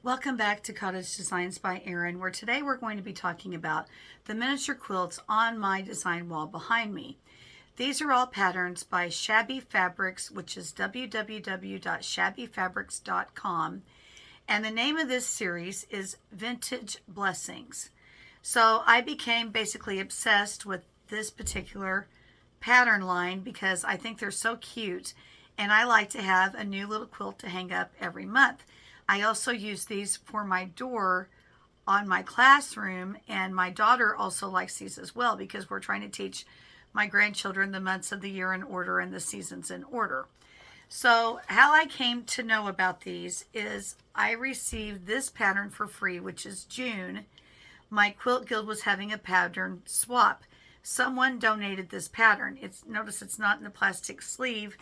Welcome back to Cottage Designs by Erin, where today we're going to be talking about the miniature quilts on my design wall behind me. These are all patterns by Shabby Fabrics, which is www.shabbyfabrics.com, and the name of this series is Vintage Blessings. So I became basically obsessed with this particular pattern line because I think they're so cute, and I like to have a new little quilt to hang up every month. I also use these for my door on my classroom, and my daughter also likes these as well because we're trying to teach my grandchildren the months of the year in order and the seasons in order. So how I came to know about these is I received this pattern for free, which is June. My Quilt Guild was having a pattern swap. Someone donated this pattern. Notice it's not in the plastic sleeve.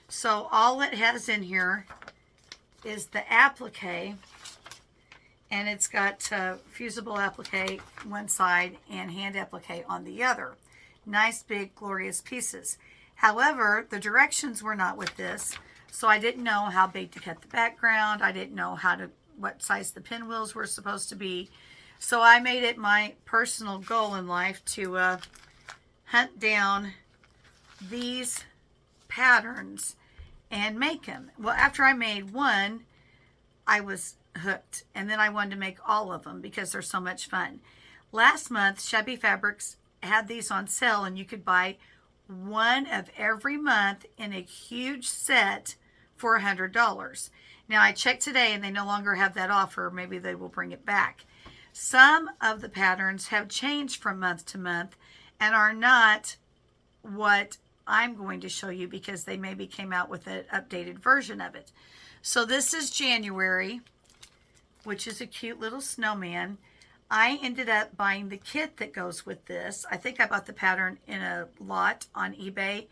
So all it has in here is the applique, and it's got fusible applique one side and hand applique on the other. Nice big glorious pieces. However, the directions were not with this, so I didn't know how big to cut the background. I didn't know what size the pinwheels were supposed to be. So I made it my personal goal in life to hunt down these patterns and make them. Well, after I made one, I was hooked, and then I wanted to make all of them because they're so much fun. Last month, Shabby Fabrics had these on sale, and you could buy one of every month in a huge set for $100. Now, I checked today, and they no longer have that offer. Maybe they will bring it back. Some of the patterns have changed from month to month and are not what I'm going to show you because they maybe came out with an updated version of it. So this is January, which is a cute little snowman. I ended up buying the kit that goes with this. I think I bought the pattern in a lot on eBay,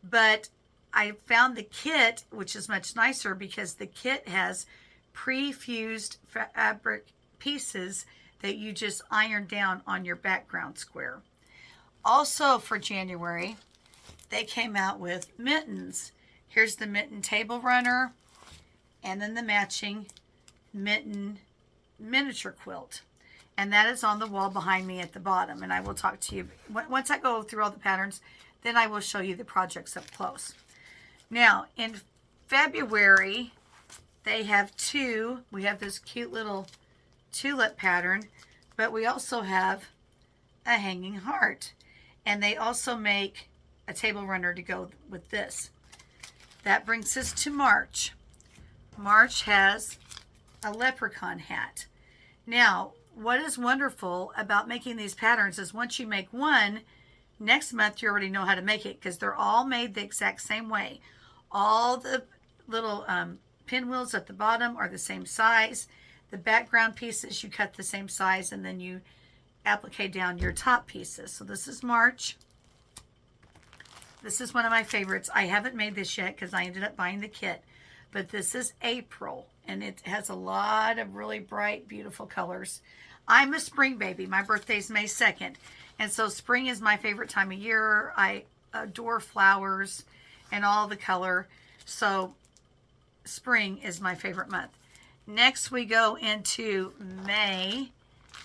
but I found the kit, which is much nicer because the kit has pre-fused fabric pieces that you just iron down on your background square. Also for January, they came out with mittens. Here's the mitten table runner, and then the matching mitten miniature quilt. And that is on the wall behind me at the bottom. And I will talk to you, once I go through all the patterns, then I will show you the projects up close. Now, in February, they have two. We have this cute little tulip pattern, but we also have a hanging heart. And they also make a table runner to go with this. That brings us to March. March has a leprechaun hat. Now, what is wonderful about making these patterns is once you make one, next month you already know how to make it because they're all made the exact same way. All the little pinwheels at the bottom are the same size. The background pieces you cut the same size, and then you applique down your top pieces. So this is March. This is one of my favorites. I haven't made this yet because I ended up buying the kit. But this is April, and it has a lot of really bright, beautiful colors. I'm a spring baby. My birthday is May 2nd. And so spring is my favorite time of year. I adore flowers and all the color. So spring is my favorite month. Next we go into May.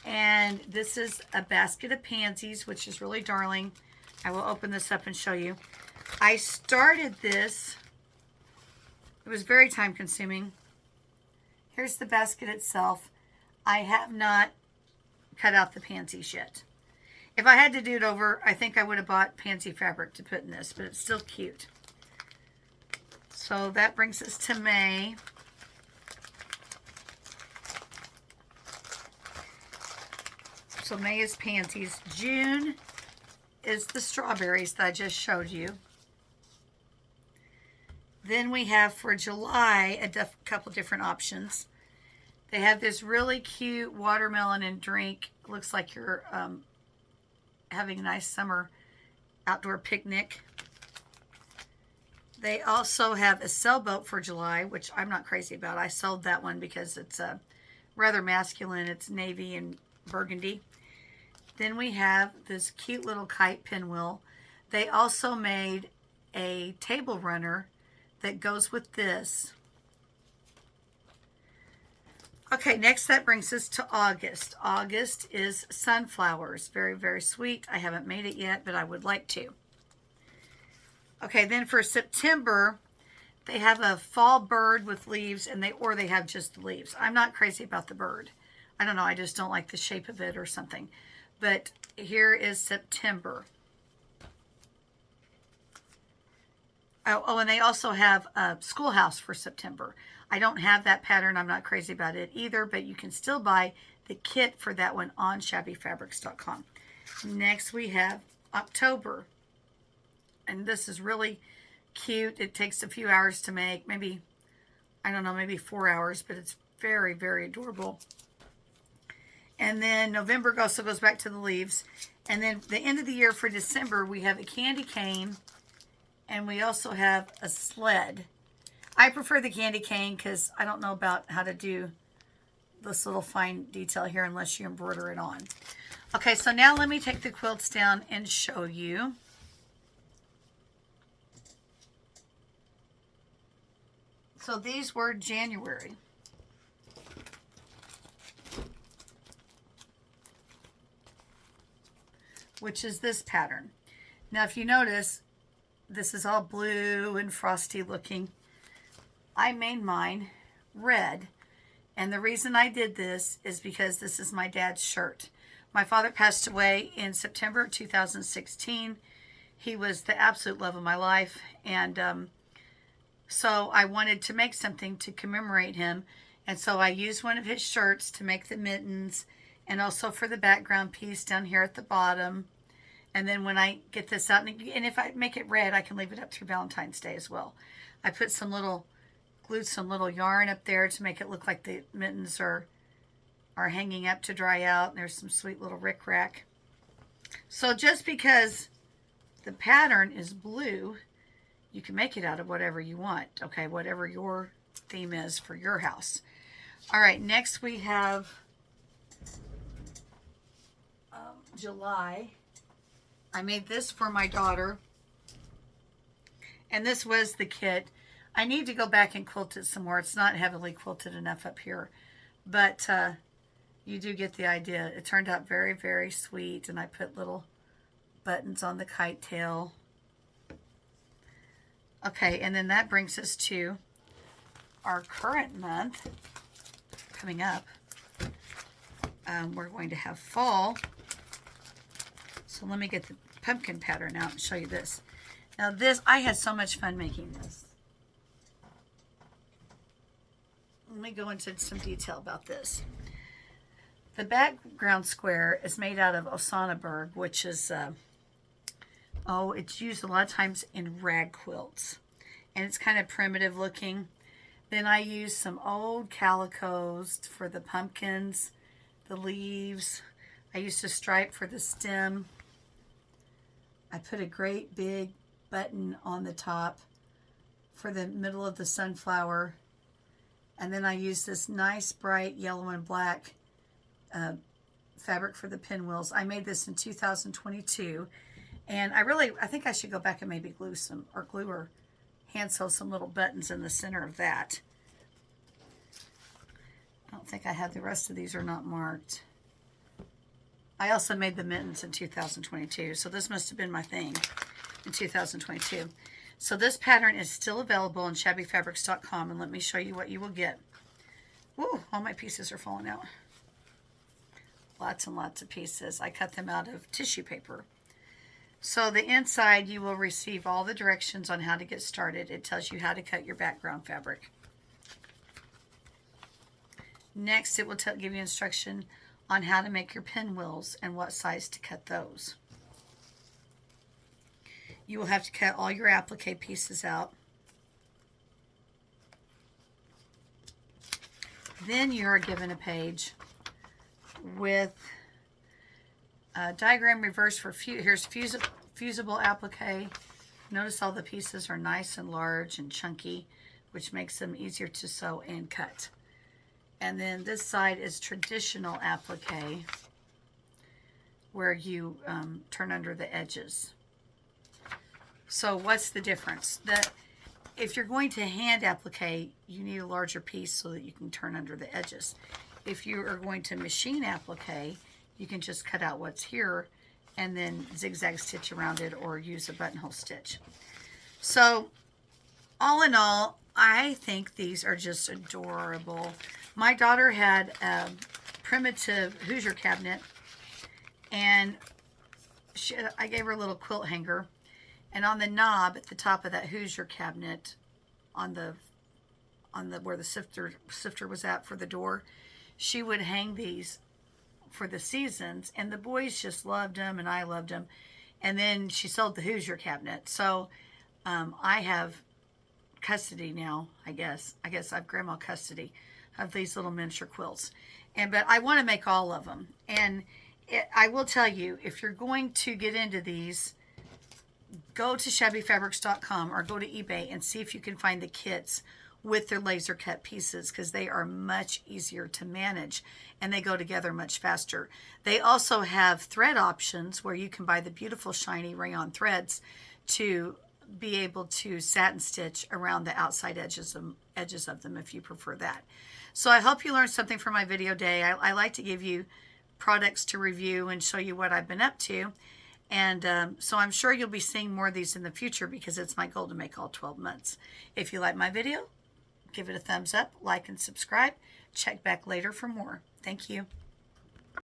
And this is a basket of pansies, which is really darling. I will open this up and show you. I started this. It was very time consuming. Here's the basket itself. I have not cut out the pansies yet. If I had to do it over, I think I would have bought pansy fabric to put in this, but it's still cute. So that brings us to May. So May is pansies. June is the strawberries that I just showed you. Then we have for July a couple different options. They have this really cute watermelon and drink. It looks like you're having a nice summer outdoor picnic. They also have a sailboat for July, which I'm not crazy about. I sold that one because it's rather masculine. It's navy and burgundy. Then we have this cute little kite pinwheel. They also made a table runner that goes with this. Okay, next that brings us to August. August is sunflowers. Very, very sweet. I haven't made it yet, but I would like to. Okay, then for September, they have a fall bird with leaves, or they have just the leaves. I'm not crazy about the bird. I don't know, I just don't like the shape of it or something. But here is September. Oh, and they also have a schoolhouse for September. I don't have that pattern. I'm not crazy about it either, but you can still buy the kit for that one on shabbyfabrics.com. Next we have October. And this is really cute. It takes a few hours to make. Maybe, I don't know, maybe 4 hours, but it's very, very adorable. And then November also goes back to the leaves. And then the end of the year for December, we have a candy cane. And we also have a sled. I prefer the candy cane because I don't know about how to do this little fine detail here unless you embroider it on. Okay, so now let me take the quilts down and show you. So these were January. Which is this pattern. Now if you notice, this is all blue and frosty looking. I made mine red. And the reason I did this is because this is my dad's shirt. My father passed away in September of 2016. He was the absolute love of my life. And so I wanted to make something to commemorate him. And so I used one of his shirts to make the mittens and also for the background piece down here at the bottom. And then when I get this out, and if I make it red, I can leave it up through Valentine's Day as well. I put glued some little yarn up there to make it look like the mittens are hanging up to dry out. And there's some sweet little rickrack. So just because the pattern is blue, you can make it out of whatever you want, okay? Whatever your theme is for your house. All right, next we have July. I made this for my daughter, and this was the kit. I need to go back and quilt it some more. It's not heavily quilted enough up here, but you do get the idea. It turned out very, very sweet, and I put little buttons on the kite tail. Okay, and then that brings us to our current month coming up. We're going to have fall. So let me get the pumpkin pattern out and show you this. Now this, I had so much fun making this. Let me go into some detail about this. The background square is made out of Osanaburg, which is, it's used a lot of times in rag quilts. And it's kind of primitive looking. Then I used some old calicos for the pumpkins, the leaves. I used a stripe for the stem. I put a great big button on the top for the middle of the sunflower. And then I used this nice bright yellow and black fabric for the pinwheels. I made this in 2022. And I think I should go back and maybe glue or hand sew some little buttons in the center of that. I don't think I have the rest of these are not marked. I also made the mittens in 2022, so this must have been my thing in 2022. So this pattern is still available on shabbyfabrics.com, and let me show you what you will get. Woo, all my pieces are falling out. Lots and lots of pieces. I cut them out of tissue paper. So the inside, you will receive all the directions on how to get started. It tells you how to cut your background fabric. Next, it will give you instruction on how to make your pinwheels and what size to cut those. You will have to cut all your applique pieces out. Then you are given a page with a diagram reverse for here's fusible applique. Notice all the pieces are nice and large and chunky, which makes them easier to sew and cut. And then this side is traditional applique, where you turn under the edges. So what's the difference? If you're going to hand applique, you need a larger piece so that you can turn under the edges. if you are going to machine applique, you can just cut out what's here and then zigzag stitch around it or use a buttonhole stitch. So all in all, I think these are just adorable. My daughter had a primitive Hoosier cabinet, and I gave her a little quilt hanger, and on the knob at the top of that Hoosier cabinet, on the where the sifter was at for the door, she would hang these for the seasons, and the boys just loved them, and I loved them. And then she sold the Hoosier cabinet, so I have custody now. I guess I've grandma custody of these little miniature quilts, but I want to make all of them. And I will tell you, if you're going to get into these, go to shabbyfabrics.com or go to eBay and see if you can find the kits with their laser cut pieces, because they are much easier to manage and they go together much faster. They also have thread options where you can buy the beautiful shiny rayon threads to be able to satin stitch around the outside edges of them if you prefer that. So I hope you learned something from my video day. I like to give you products to review and show you what I've been up to. And so I'm sure you'll be seeing more of these in the future, because it's my goal to make all 12 months. If you like my video, give it a thumbs up, like and subscribe. Check back later for more. Thank you.